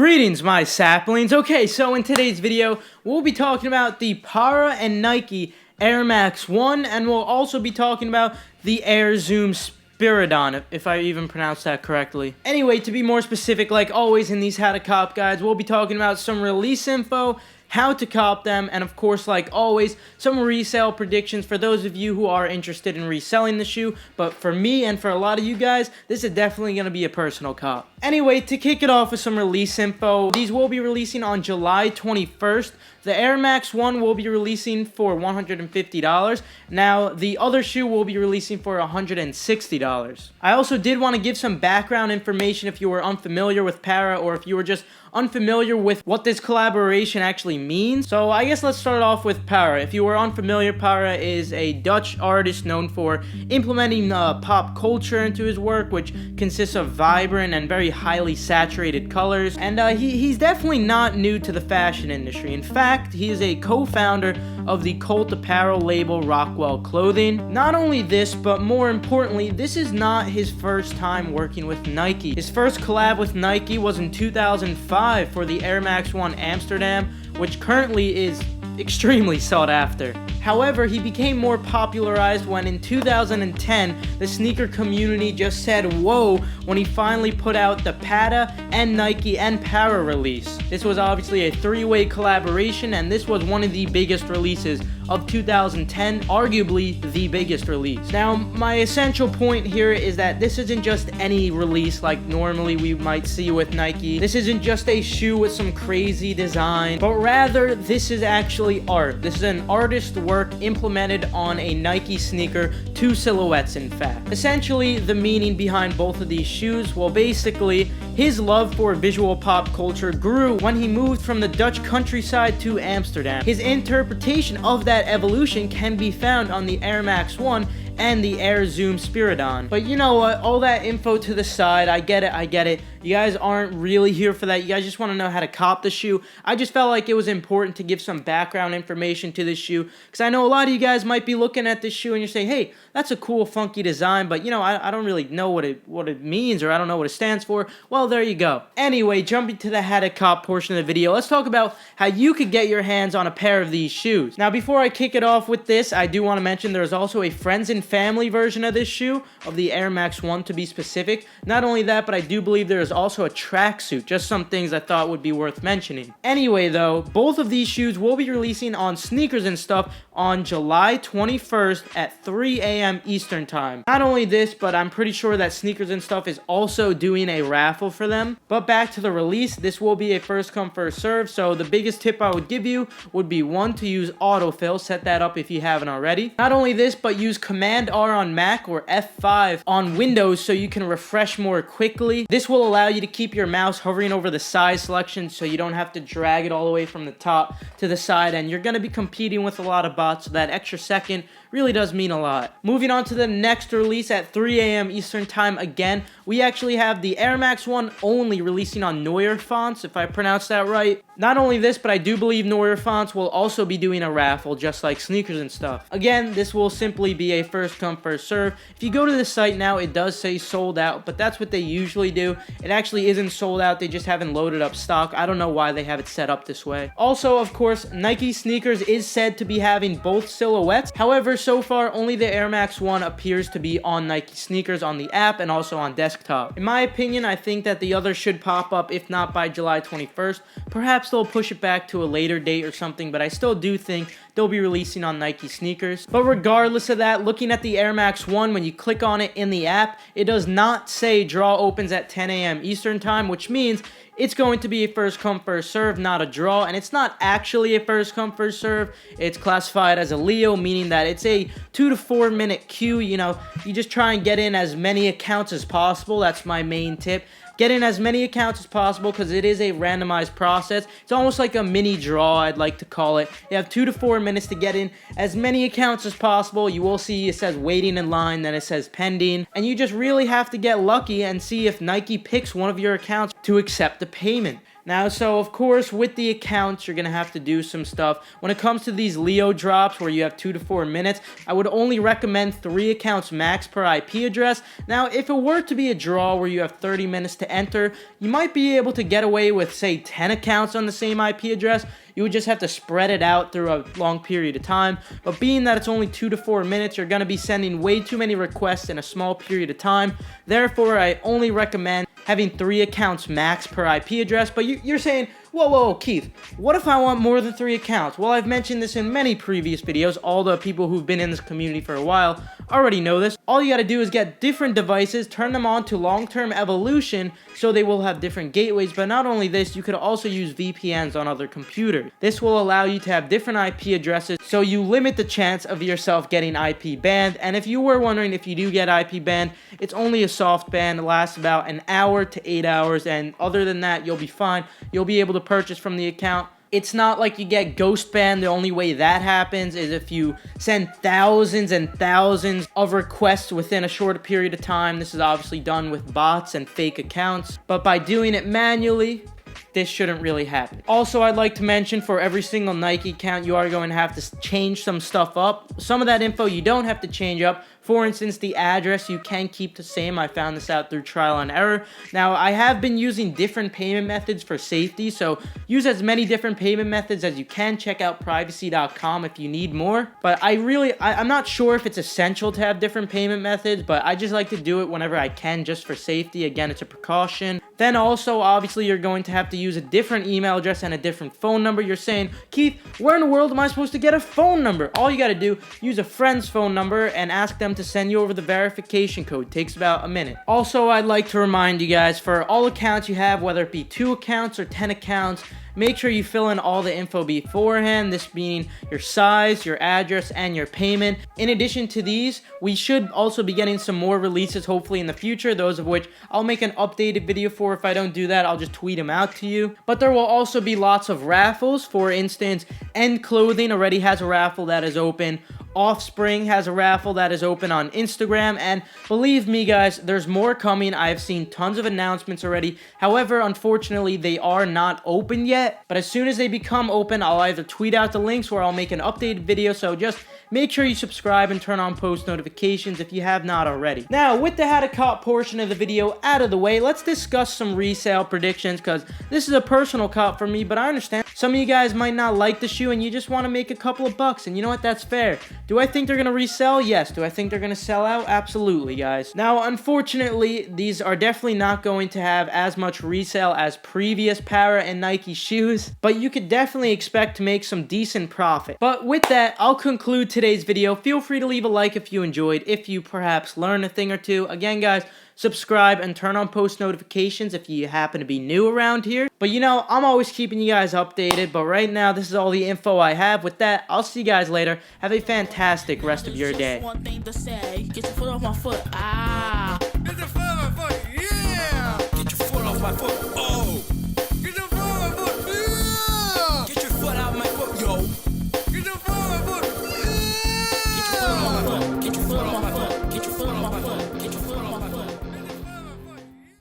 Greetings, my saplings. Okay, so in today's video, we'll be talking about the PARRA and Nike Air Max 1, and we'll also be talking about the Air Zoom SPIRIDON, if I even pronounced that correctly. Anyway, to be more specific, like always in these How to Cop guides, we'll be talking about some release info, how to cop them, and of course, like always, some resale predictions for those of you who are interested in reselling the shoe. But for me and for a lot of you guys, this is definitely going to be a personal cop. Anyway, to kick it off with some release info, these will be releasing on July 21st. The Air Max 1 will be releasing for $150. Now, the other shoe will be releasing for $160. I also did want to give some background information if you were unfamiliar with PARRA, or if you were just unfamiliar with what this collaboration actually means. So I guess let's start off with PARRA. If you were unfamiliar, PARRA is a Dutch artist known for implementing pop culture into his work, which consists of vibrant and very highly saturated colors. And he's definitely not new to the fashion industry. In fact, he is a co-founder of the cult apparel label Rockwell Clothing. Not only this, but more importantly, this is not his first time working with Nike. His first collab with Nike was in 2005 for the Air Max 1 Amsterdam, which currently is extremely sought after. However, he became more popularized when in 2010, the sneaker community just said whoa when he finally put out the PATA and Nike and PARRA release. This was obviously a three-way collaboration, and this was one of the biggest releases of 2010, arguably the biggest release. Now, my essential point here is that this isn't just any release like normally we might see with Nike. This isn't just a shoe with some crazy design, but rather this is actually art. This is an artist's work implemented on a Nike sneaker, two silhouettes in fact. Essentially, the meaning behind both of these shoes, well basically, his love for visual pop culture grew when he moved from the Dutch countryside to Amsterdam. His interpretation of that evolution can be found on the Air Max 1 and the Air Zoom SPIRIDON. But you know what, all that info to the side, I get it. You guys aren't really here for that. You guys just want to know how to cop the shoe. I just felt like it was important to give some background information to this shoe, because I know a lot of you guys might be looking at this shoe and you're saying, hey, that's a cool, funky design, but you know, I don't really know what it means, or I don't know what it stands for. Well, there you go. Anyway, jumping to the how to cop portion of the video, let's talk about how you could get your hands on a pair of these shoes. Now, before I kick it off with this, I do want to mention there's also a friends and family version of this shoe, of the Air Max 1 to be specific. Not only that, but I do believe there is also a tracksuit. Just some things I thought would be worth mentioning. Anyway though, both of these shoes will be releasing on Sneakers and Stuff on July 21st at 3 a.m. Eastern Time. Not only this, but I'm pretty sure that Sneakers and Stuff is also doing a raffle for them. But back to the release, this will be a first come first serve, so the biggest tip I would give you would be one, to use autofill. Set that up if you haven't already. Not only this, but use Command R on Mac or F5 on Windows so you can refresh more quickly. This will allow you to keep your mouse hovering over the size selection so you don't have to drag it all the way from the top to the side, and you're going to be competing with a lot of bots, so that extra second really does mean a lot. Moving on to the next release at 3 a.m. Eastern Time. Again, we actually have the Air Max 1 only releasing on Neuer fonts, if I pronounced that right. Not only this, but I do believe Neuer fonts will also be doing a raffle, just like Sneakers and Stuff. Again, this will simply be a first come first serve. If you go to the site now, it does say sold out, but that's what they usually do. It actually isn't sold out, they just haven't loaded up stock. I don't know why they have it set up this way. Also, of course, Nike Sneakers is said to be having both silhouettes. However, so far, only the Air Max 1 appears to be on Nike Sneakers on the app and also on desktop. In my opinion, I think that the other should pop up, if not by July 21st. Perhaps they'll push it back to a later date or something, but I still do think they'll be releasing on Nike Sneakers. But regardless of that, looking at the Air Max 1, when you click on it in the app, it does not say draw opens at 10 a.m. Eastern Time, which means it's going to be a first come first serve, not a draw. And it's not actually a first come first serve. It's classified as a Leo, meaning that it's a 2 to 4 minute queue. You know, you just try and get in as many accounts as possible. That's my main tip. Get in as many accounts as possible, because it is a randomized process. It's almost like a mini draw, I'd like to call it. You have 2 to 4 minutes to get in as many accounts as possible. You will see it says waiting in line, then it says pending, and you just really have to get lucky and see if Nike picks one of your accounts to accept the payment. Now, so of course, with the accounts, you're going to have to do some stuff. When it comes to these Leo drops where you have 2 to 4 minutes, I would only recommend 3 accounts max per IP address. Now, if it were to be a draw where you have 30 minutes to enter, you might be able to get away with, say, 10 accounts on the same IP address. You would just have to spread it out through a long period of time. But being that it's only 2 to 4 minutes, you're going to be sending way too many requests in a small period of time. Therefore, I only recommend having 3 accounts max per IP address. But you're saying, whoa, Keith, what if I want more than 3 accounts? Well, I've mentioned this in many previous videos. All the people who've been in this community for a while already know this. All you gotta do is get different devices, turn them on to long-term evolution so they will have different gateways. But not only this, you could also use VPNs on other computers. This will allow you to have different IP addresses, so you limit the chance of yourself getting IP banned. And if you were wondering, if you do get IP banned, it's only a soft ban. It lasts about an hour to 8 hours, and other than that, you'll be fine. You'll be able to purchase from the account. It's not like you get ghost banned. The only way that happens is if you send thousands and thousands of requests within a short period of time. This is obviously done with bots and fake accounts, but by doing it manually, this shouldn't really happen. Also, I'd like to mention, for every single Nike account, you are going to have to change some stuff up. Some of that info you don't have to change up. For instance, the address you can keep the same. I found this out through trial and error. Now, I have been using different payment methods for safety, so use as many different payment methods as you can. Check out privacy.com if you need more. But I'm not sure if it's essential to have different payment methods, but I just like to do it whenever I can just for safety. Again, it's a precaution. Then also, obviously, you're going to have to use a different email address and a different phone number. You're saying, Keith, where in the world am I supposed to get a phone number? All you got to do, use a friend's phone number and ask them to send you over the verification code. It takes about a minute. Also, I'd like to remind you guys, for all accounts you have, whether it be 2 accounts or 10 accounts, make sure you fill in all the info beforehand, this being your size, your address, and your payment. In addition to these, we should also be getting some more releases hopefully in the future, those of which I'll make an updated video for. If I don't do that, I'll just tweet them out to you. But there will also be lots of raffles. For instance, End Clothing already has a raffle that is open. Offspring has a raffle that is open on Instagram, and believe me guys, there's more coming. I have seen tons of announcements already. However, unfortunately, they are not open yet, but as soon as they become open, I'll either tweet out the links or I'll make an updated video. So just make sure you subscribe and turn on post notifications if you have not already. Now, with the how to cop portion of the video out of the way, let's discuss some resale predictions, because this is a personal cop for me, but I understand some of you guys might not like the shoe and you just want to make a couple of bucks, and you know what, that's fair. Do I think they're going to resell? Yes. Do I think they're going to sell out? Absolutely, guys. Now, unfortunately, these are definitely not going to have as much resale as previous PARRA and Nike shoes, but you could definitely expect to make some decent profit. But with that, I'll conclude today's video. Feel free to leave a like if you enjoyed, if you perhaps learned a thing or two. Again, guys, subscribe and turn on post notifications if you happen to be new around here. But you know, I'm always keeping you guys updated, but right now, this is all the info I have. With that, I'll see you guys later. Have a fantastic rest of your day. One thing to say, get your foot off my foot.